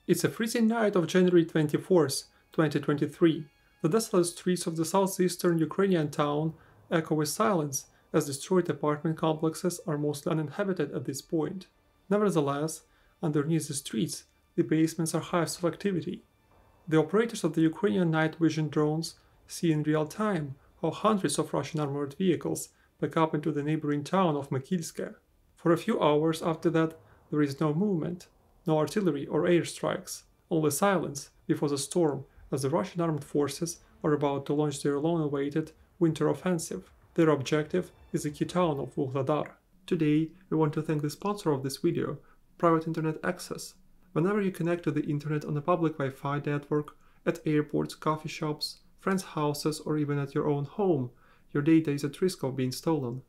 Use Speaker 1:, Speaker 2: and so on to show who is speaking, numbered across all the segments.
Speaker 1: It's a freezing night of January 24th, 2023. The desolate streets of the southeastern Ukrainian town echo with silence, as destroyed apartment complexes are mostly uninhabited at this point. Nevertheless, underneath the streets, the basements are hives of activity. The operators of the Ukrainian night vision drones see in real time how hundreds of Russian armored vehicles back up into the neighboring town of Mykilske. For a few hours after that, there is no movement, no artillery or airstrikes, only silence before the storm as the Russian armed forces are about to launch their long-awaited winter offensive. Their objective is the key town of Vuhledar. Today, we want to thank the sponsor of this video, Private Internet Access. Whenever you connect to the internet on a public Wi-Fi network, at airports, coffee shops, friends' houses, or even at your own home, your data is at risk of being stolen.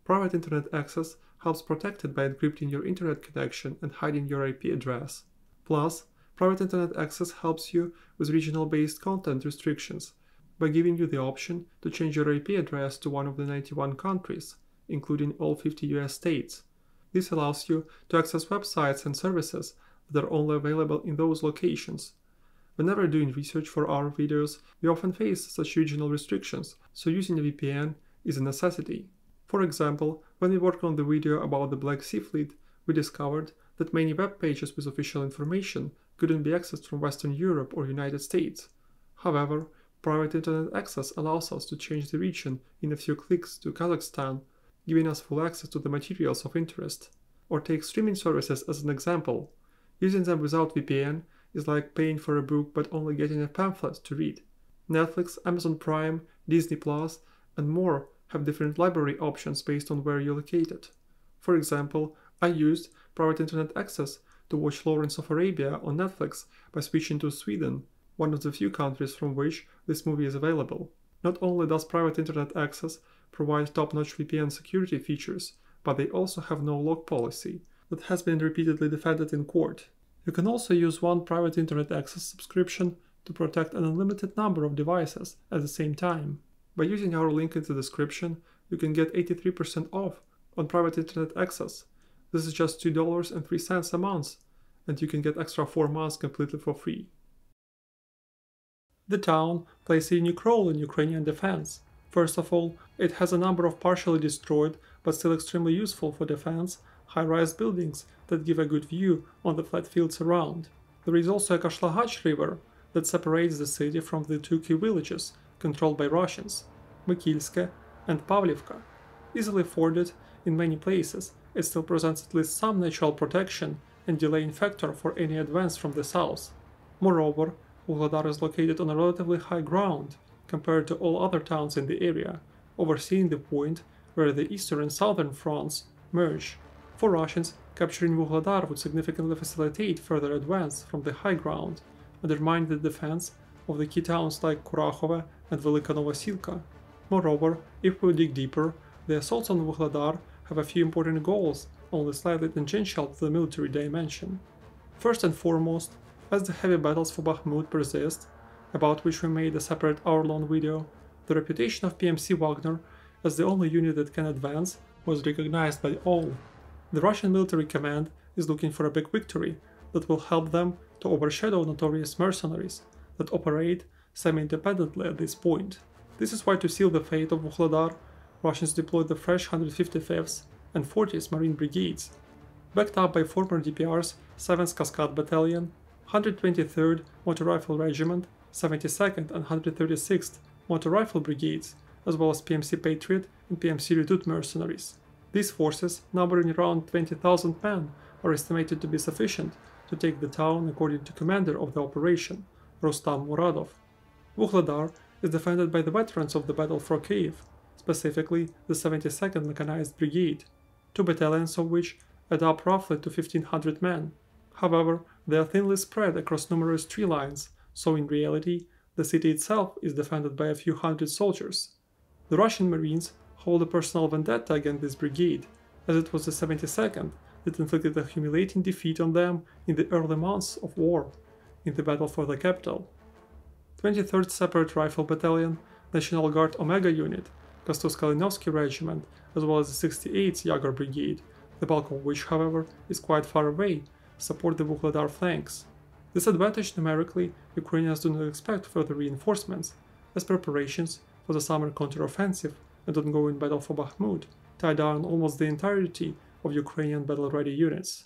Speaker 1: Private Internet Access helps protect it by encrypting your internet connection and hiding your IP address. Plus, Private Internet Access helps you with regional-based content restrictions by giving you the option to change your IP address to one of the 91 countries, including all 50 US states. This allows you to access websites and services that are only available in those locations. Whenever doing research for our videos, we often face such regional restrictions, so using a VPN is a necessity. For example, when we worked on the video about the Black Sea Fleet, we discovered that many web pages with official information couldn't be accessed from Western Europe or United States. However, Private Internet Access allows us to change the region in a few clicks to Kazakhstan, giving us full access to the materials of interest. Or take streaming services as an example. Using them without VPN is like paying for a book but only getting a pamphlet to read. Netflix, Amazon Prime, Disney Plus, and more have different library options based on where you're located. For example, I used Private Internet Access to watch Lawrence of Arabia on Netflix by switching to Sweden, one of the few countries from which this movie is available. Not only does Private Internet Access provide top-notch VPN security features, but they also have no log policy that has been repeatedly defended in court. You can also use one Private Internet Access subscription to protect an unlimited number of devices at the same time. By using our link in the description, you can get 83% off on Private Internet Access. This is just $2.03 a month, and you can get extra 4 months completely for free. The town plays a unique role in Ukrainian defense. First of all, it has a number of partially destroyed but still extremely useful for defense high-rise buildings that give a good view on the flat fields around. There is also a Kashlagach river that separates the city from the two key villages controlled by Russians, Mykilske and Pavlivka. Easily forded in many places, it still presents at least some natural protection and delaying factor for any advance from the south. Moreover, Vuhledar is located on a relatively high ground compared to all other towns in the area, overseeing the point where the eastern and southern fronts merge. For Russians, capturing Vuhledar would significantly facilitate further advance from the high ground, undermining the defense of the key towns like Kurakhove and Velika Novosilka. Moreover, if we dig deeper, the assaults on Vuhledar have a few important goals, only slightly tangential to the military dimension. First and foremost, as the heavy battles for Bakhmut persist, about which we made a separate hour-long video, the reputation of PMC Wagner as the only unit that can advance was recognized by all. The Russian military command is looking for a big victory that will help them to overshadow notorious mercenaries that operate semi-independently at this point. This is why, to seal the fate of Vuhledar, Russians deployed the fresh 155th and 40th Marine Brigades, backed up by former DPR's 7th Cascade Battalion, 123rd Motor Rifle Regiment, 72nd and 136th Motor Rifle Brigades, as well as PMC Patriot and PMC Redoute mercenaries. These forces, numbering around 20,000 men, are estimated to be sufficient to take the town according to commander of the operation, Rustam Muradov. Vuhledar is defended by the veterans of the battle for Kiev, specifically the 72nd Mechanized Brigade, 2 battalions of which add up roughly to 1,500 men. However, they are thinly spread across numerous tree lines, so in reality, the city itself is defended by a few hundred soldiers. The Russian Marines hold a personal vendetta against this brigade, as it was the 72nd that inflicted a humiliating defeat on them in the early months of war, in the battle for the capital. 23rd Separate Rifle Battalion, National Guard Omega Unit, Kostos-Kalinovsky Regiment, as well as the 68th Yagor Brigade, the bulk of which, however, is quite far away, support the Vuhledar flanks. Disadvantaged numerically, Ukrainians do not expect further reinforcements, as preparations for the summer counteroffensive and ongoing battle for Bakhmut tie down almost the entirety of Ukrainian battle-ready units.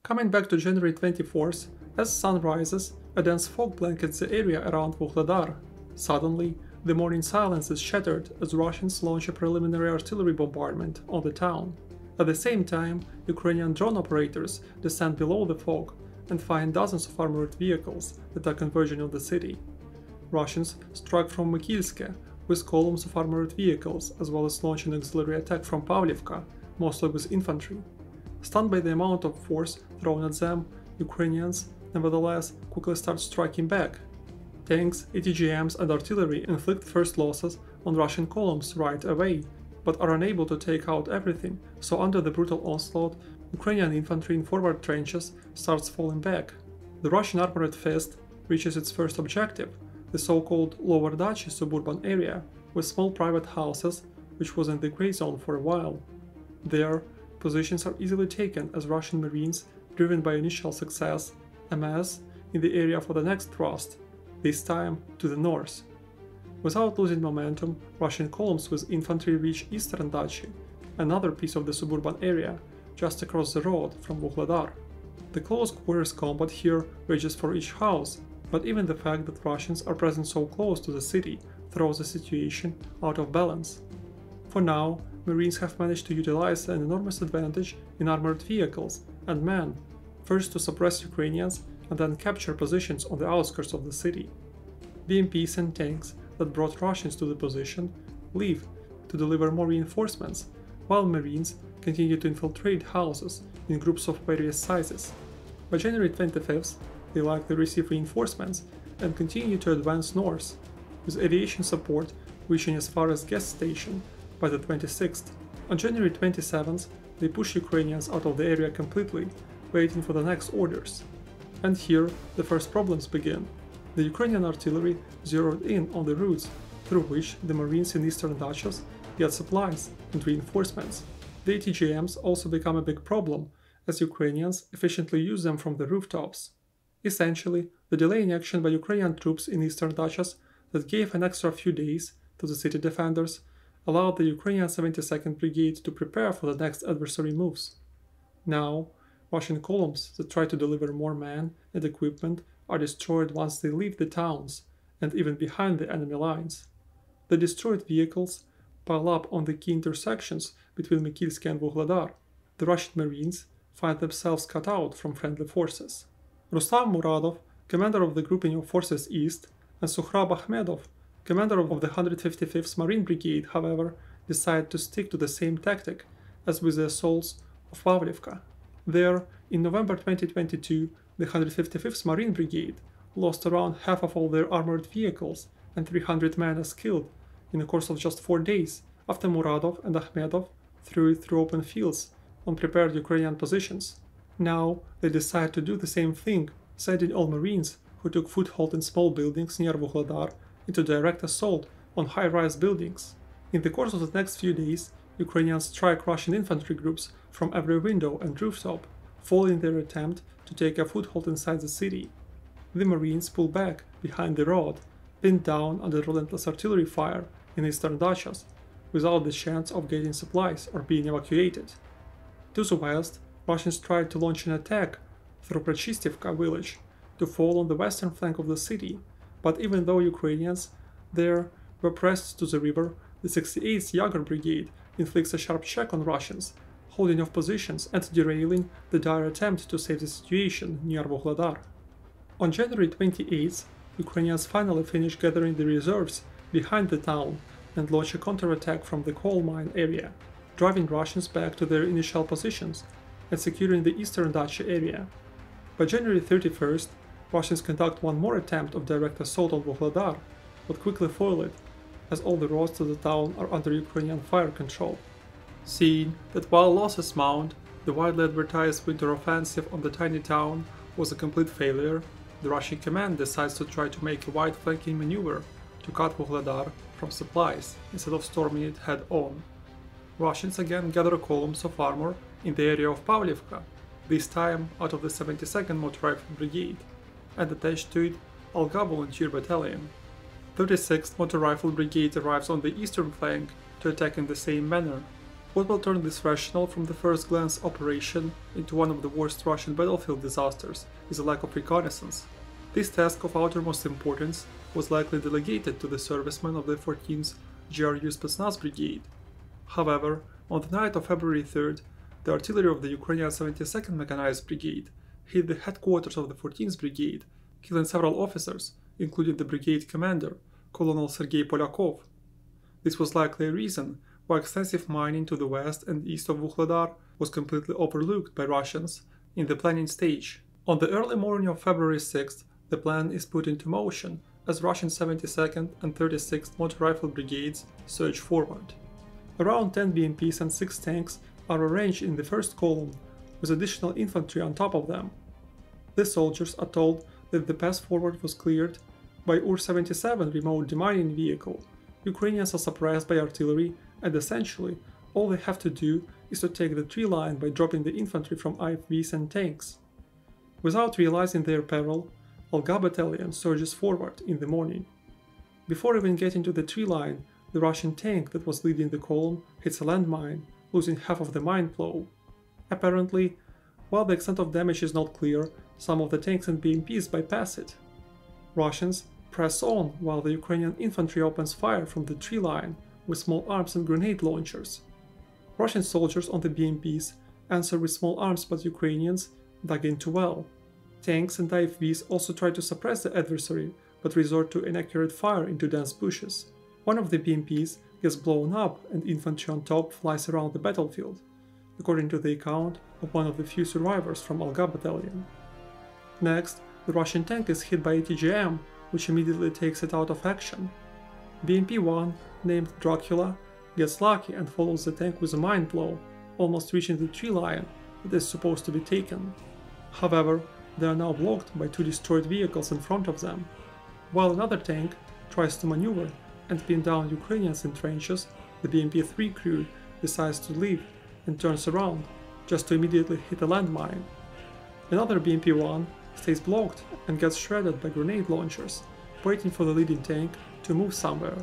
Speaker 1: Coming back to January 24th, as sun rises, a dense fog blankets the area around Vuhledar. Suddenly, the morning silence is shattered as Russians launch a preliminary artillery bombardment on the town. At the same time, Ukrainian drone operators descend below the fog and find dozens of armored vehicles that are converging on the city. Russians strike from Mykilske with columns of armored vehicles, as well as launch an auxiliary attack from Pavlivka, mostly with infantry. Stunned by the amount of force thrown at them, Ukrainians, nevertheless, quickly start striking back. Tanks, ATGMs and artillery inflict first losses on Russian columns right away, but are unable to take out everything, so under the brutal onslaught, Ukrainian infantry in forward trenches starts falling back. The Russian armored fist reaches its first objective, the so-called Lower Dachi suburban area, with small private houses, which was in the grey zone for a while. There, positions are easily taken as Russian Marines, driven by initial success, amass in the area for the next thrust, this time to the north. Without losing momentum, Russian columns with infantry reach eastern Dachi, another piece of the suburban area, just across the road from Vuhledar. The close quarters combat here rages for each house, but even the fact that Russians are present so close to the city throws the situation out of balance. For now, Marines have managed to utilize an enormous advantage in armored vehicles and men, first to suppress Ukrainians and then capture positions on the outskirts of the city. BMPs and tanks that brought Russians to the position leave to deliver more reinforcements, while Marines continue to infiltrate houses in groups of various sizes. By January 25th, they likely receive reinforcements and continue to advance north, with aviation support reaching as far as Guest Station by the 26th. On January 27th, they push Ukrainians out of the area completely, waiting for the next orders. And here, the first problems begin. The Ukrainian artillery zeroed in on the routes through which the Marines in eastern Dachas get supplies and reinforcements. The ATGMs also become a big problem, as Ukrainians efficiently use them from the rooftops. Essentially, the delay in action by Ukrainian troops in eastern Dachas that gave an extra few days to the city defenders allowed the Ukrainian 72nd Brigade to prepare for the next adversary moves. Now, Russian columns that try to deliver more men and equipment are destroyed once they leave the towns, and even behind the enemy lines. The destroyed vehicles pile up on the key intersections between Mykilske and Vuhledar. The Russian Marines find themselves cut out from friendly forces. Rustam Muradov, commander of the Grouping of Forces East, and Sohrab Ahmedov, commander of the 155th Marine Brigade, however, decide to stick to the same tactic as with the assaults of Pavlivka. There, in November 2022, the 155th Marine Brigade lost around half of all their armored vehicles and 300 men as killed in the course of just 4 days after Muradov and Ahmedov threw it through open fields on prepared Ukrainian positions. Now they decide to do the same thing, sending all Marines who took foothold in small buildings near Vuhledar into direct assault on high-rise buildings. In the course of the next few days, Ukrainians strike Russian infantry groups from every window and rooftop, foiling their attempt to take a foothold inside the city. The Marines pull back behind the road, pinned down under relentless artillery fire in eastern Dachas, without the chance of getting supplies or being evacuated. To the west, Russians tried to launch an attack through Prachistevka village to fall on the western flank of the city, but even though Ukrainians there were pressed to the river, the 68th Yager Brigade inflicts a sharp check on Russians, holding off positions and derailing the dire attempt to save the situation near Vuhledar. On January 28th, Ukrainians finally finish gathering the reserves behind the town and launch a counterattack from the coal mine area, driving Russians back to their initial positions and securing the eastern Dacha area. By January 31st, Russians conduct one more attempt of direct assault on Vuhledar, but quickly foil it, as all the roads to the town are under Ukrainian fire control. Seeing that while losses mount, the widely advertised winter offensive on the tiny town was a complete failure, the Russian command decides to try to make a wide flanking maneuver to cut Vuhledar from supplies instead of storming it head-on. Russians again gather columns of armor in the area of Pavlivka, this time out of the 72nd Motor Rifle Brigade. and attached to it Alga Volunteer Battalion. 36th Motor Rifle Brigade arrives on the eastern flank to attack in the same manner. What will turn this rational from the first glance operation into one of the worst Russian battlefield disasters is a lack of reconnaissance. This task of outermost importance was likely delegated to the servicemen of the 14th GRU Spetsnaz Brigade. However, on the night of February 3rd, the artillery of the Ukrainian 72nd Mechanized Brigade hit the headquarters of the 14th Brigade, killing several officers, including the brigade commander, Colonel Sergei Polyakov. This was likely a reason why extensive mining to the west and east of Vuhledar was completely overlooked by Russians in the planning stage. On the early morning of February 6th, the plan is put into motion as Russian 72nd and 36th Motor Rifle Brigades surge forward. Around 10 BMPs and 6 tanks are arranged in the first column, with additional infantry on top of them. The soldiers are told that the path forward was cleared by Ur-77 remote demining vehicle. Ukrainians are suppressed by artillery, and essentially, all they have to do is to take the tree line by dropping the infantry from IFVs and tanks. Without realizing their peril, Alga Battalion surges forward in the morning. Before even getting to the tree line, the Russian tank that was leading the column hits a landmine, losing half of the mine flow. Apparently, while the extent of damage is not clear, some of the tanks and BMPs bypass it. Russians press on while the Ukrainian infantry opens fire from the tree line with small arms and grenade launchers. Russian soldiers on the BMPs answer with small arms, but Ukrainians dug in too well. Tanks and IFVs also try to suppress the adversary, but resort to inaccurate fire into dense bushes. One of the BMPs gets blown up and infantry on top flies around the battlefield, according to the account of one of the few survivors from Alga Battalion. Next, the Russian tank is hit by ATGM, which immediately takes it out of action. BMP-1, named Dracula, gets lucky and follows the tank with a mine blow, almost reaching the tree line that is supposed to be taken. However, they are now blocked by 2 destroyed vehicles in front of them. While another tank tries to maneuver and pin down Ukrainians in trenches, the BMP-3 crew decides to leave and turns around, just to immediately hit a landmine. Another BMP-1 stays blocked and gets shredded by grenade launchers, waiting for the leading tank to move somewhere.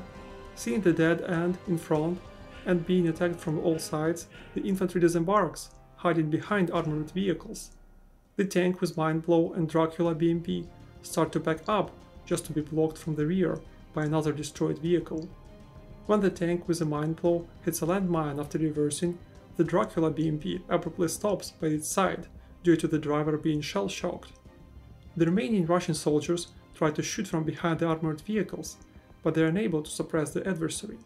Speaker 1: Seeing the dead end in front and being attacked from all sides, the infantry disembarks, hiding behind armored vehicles. The tank with mine blow and Dracula BMP start to back up just to be blocked from the rear by another destroyed vehicle. When the tank with a mine blow hits a landmine after reversing, the Dracula BMP abruptly stops by its side due to the driver being shell-shocked. The remaining Russian soldiers try to shoot from behind the armored vehicles, but they are unable to suppress the adversary.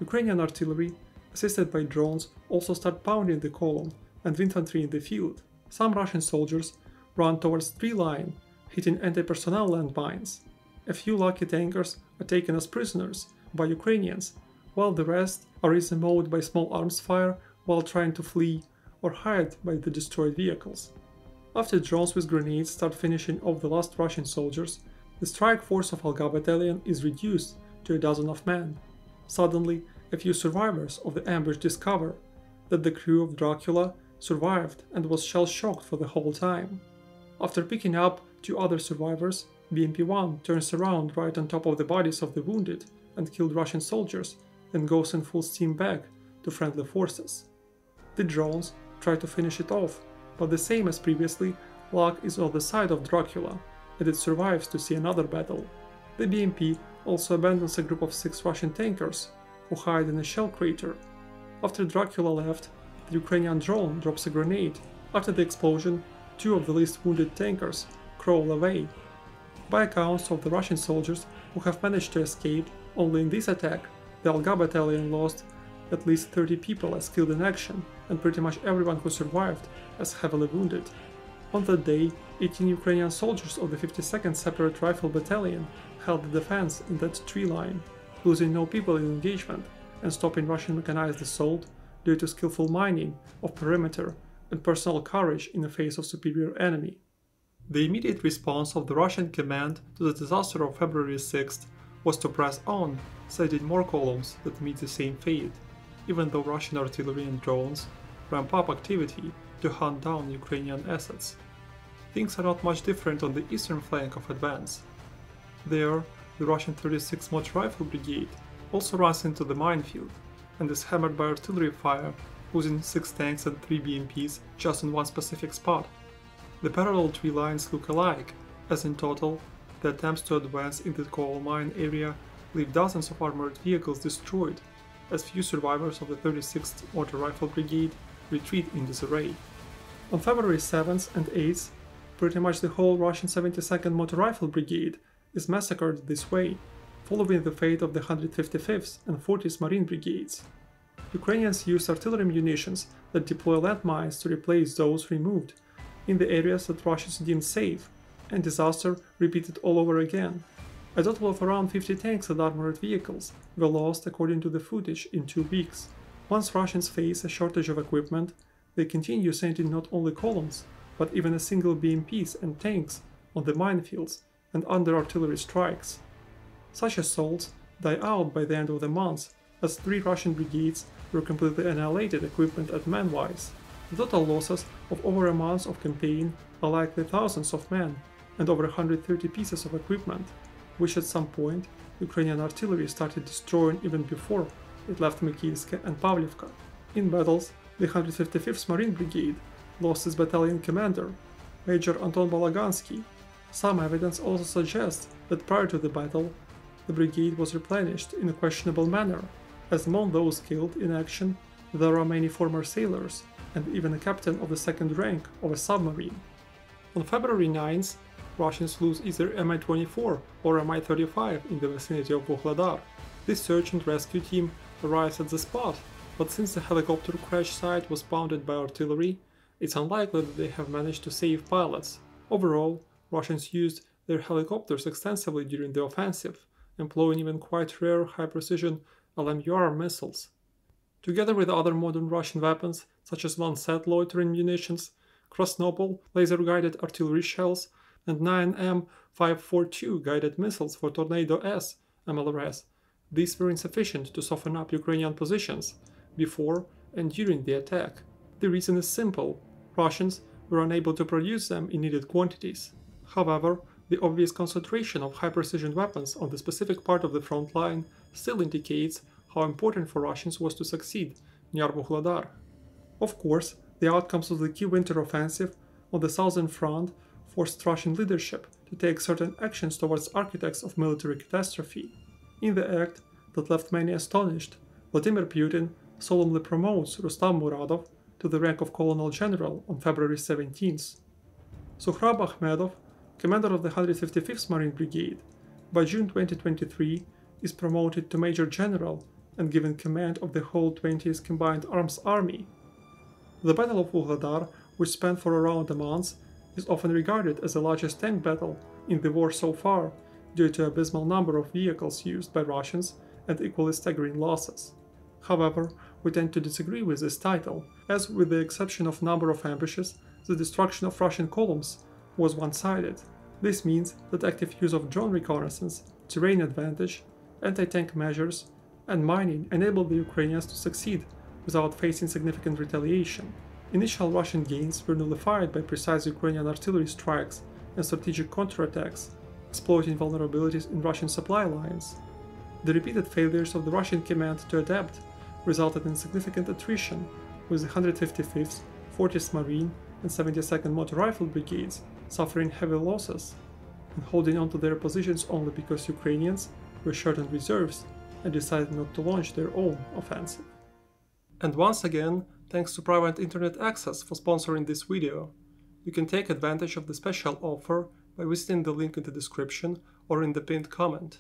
Speaker 1: Ukrainian artillery, assisted by drones, also start pounding the column and infantry in the field. Some Russian soldiers run towards tree line, hitting anti-personnel landmines. A few lucky tankers are taken as prisoners by Ukrainians, while the rest are either mowed by small arms fire while trying to flee or hide by the destroyed vehicles. After drones with grenades start finishing off the last Russian soldiers, the strike force of Alga Battalion is reduced to a dozen of men. Suddenly, a few survivors of the ambush discover that the crew of Dracula survived and was shell-shocked for the whole time. After picking up 2 other survivors, BMP-1 turns around right on top of the bodies of the wounded and killed Russian soldiers and goes in full steam back to friendly forces. The drones try to finish it off, but the same as previously, luck is on the side of Dracula, and it survives to see another battle. The BMP also abandons a group of 6 Russian tankers, who hide in a shell crater. After Dracula left, the Ukrainian drone drops a grenade. After the explosion, 2 of the least wounded tankers crawl away. By accounts of the Russian soldiers who have managed to escape, only in this attack, the Alga Battalion lost at least 30 people as killed in action, and pretty much everyone who survived as heavily wounded. On that day, 18 Ukrainian soldiers of the 52nd Separate Rifle Battalion held the defense in that tree line, losing no people in engagement and stopping Russian mechanized assault due to skillful mining of perimeter and personal courage in the face of superior enemy. The immediate response of the Russian command to the disaster of February 6th was to press on, sending more columns that meet the same fate, even though Russian artillery and drones ramp up activity to hunt down Ukrainian assets. Things are not much different on the eastern flank of advance. There, the Russian 36th Motor Rifle Brigade also runs into the minefield and is hammered by artillery fire, losing 6 tanks and 3 BMPs just in one specific spot. The parallel tree lines look alike, as in total, the attempts to advance in the coal mine area leave dozens of armored vehicles destroyed, as few survivors of the 36th Motor Rifle Brigade retreat in disarray. On February 7th and 8th, pretty much the whole Russian 72nd Motor Rifle Brigade is massacred this way, following the fate of the 155th and 40th Marine Brigades. Ukrainians use artillery munitions that deploy landmines to replace those removed in the areas that Russians deemed safe, and disaster repeated all over again. A total of around 50 tanks and armored vehicles were lost according to the footage in 2 weeks. Once Russians face a shortage of equipment, they continue sending not only columns, but even a single BMPs and tanks on the minefields and under artillery strikes. Such assaults die out by the end of the month, as 3 Russian brigades were completely annihilated equipment and man-wise. The total losses of over a month of campaign are likely thousands of men and over 130 pieces of equipment, which at some point Ukrainian artillery started destroying even before it left Mykilske and Pavlivka. In battles, the 155th Marine Brigade lost its battalion commander, Major Anton Balagansky. Some evidence also suggests that prior to the battle, the brigade was replenished in a questionable manner, as among those killed in action there are many former sailors and even a captain of the second rank of a submarine. On February 9th, Russians lose either Mi-24 or Mi-35 in the vicinity of Vuhledar. This search and rescue team arrives at the spot, but since the helicopter crash site was pounded by artillery, it's unlikely that they have managed to save pilots. Overall, Russians used their helicopters extensively during the offensive, employing even quite rare high-precision LMUR missiles. Together with other modern Russian weapons, such as Lancet loitering munitions, Krasnopol laser-guided artillery shells, and 9M542 guided missiles for Tornado S MLRS, these were insufficient to soften up Ukrainian positions before and during the attack. The reason is simple: Russians were unable to produce them in needed quantities. However, the obvious concentration of high-precision weapons on the specific part of the front line still indicates how important for Russians was to succeed near Vuhledar. Of course, the outcomes of the key winter offensive on the southern front forced Russian leadership to take certain actions towards architects of military catastrophe. In the act that left many astonished, Vladimir Putin solemnly promotes Rustam Muradov to the rank of Colonel General on February 17th. Sohrab Akhmedov, commander of the 155th Marine Brigade, by June 2023 is promoted to Major General and given command of the whole 20th Combined Arms Army. The Battle of Vuhledar, which spanned for around a month, is often regarded as the largest tank battle in the war so far, due to abysmal number of vehicles used by Russians and equally staggering losses. However, we tend to disagree with this title, as with the exception of number of ambushes, the destruction of Russian columns was one-sided. This means that active use of drone reconnaissance, terrain advantage, anti-tank measures, and mining enabled the Ukrainians to succeed without facing significant retaliation. Initial Russian gains were nullified by precise Ukrainian artillery strikes and strategic counterattacks, exploiting vulnerabilities in Russian supply lines. The repeated failures of the Russian command to adapt resulted in significant attrition, with the 155th, 40th Marine, and 72nd Motor Rifle Brigades suffering heavy losses and holding on to their positions only because Ukrainians were short on reserves and decided not to launch their own offensive. And once again, thanks to Private Internet Access for sponsoring this video. You can take advantage of the special offer by visiting the link in the description or in the pinned comment.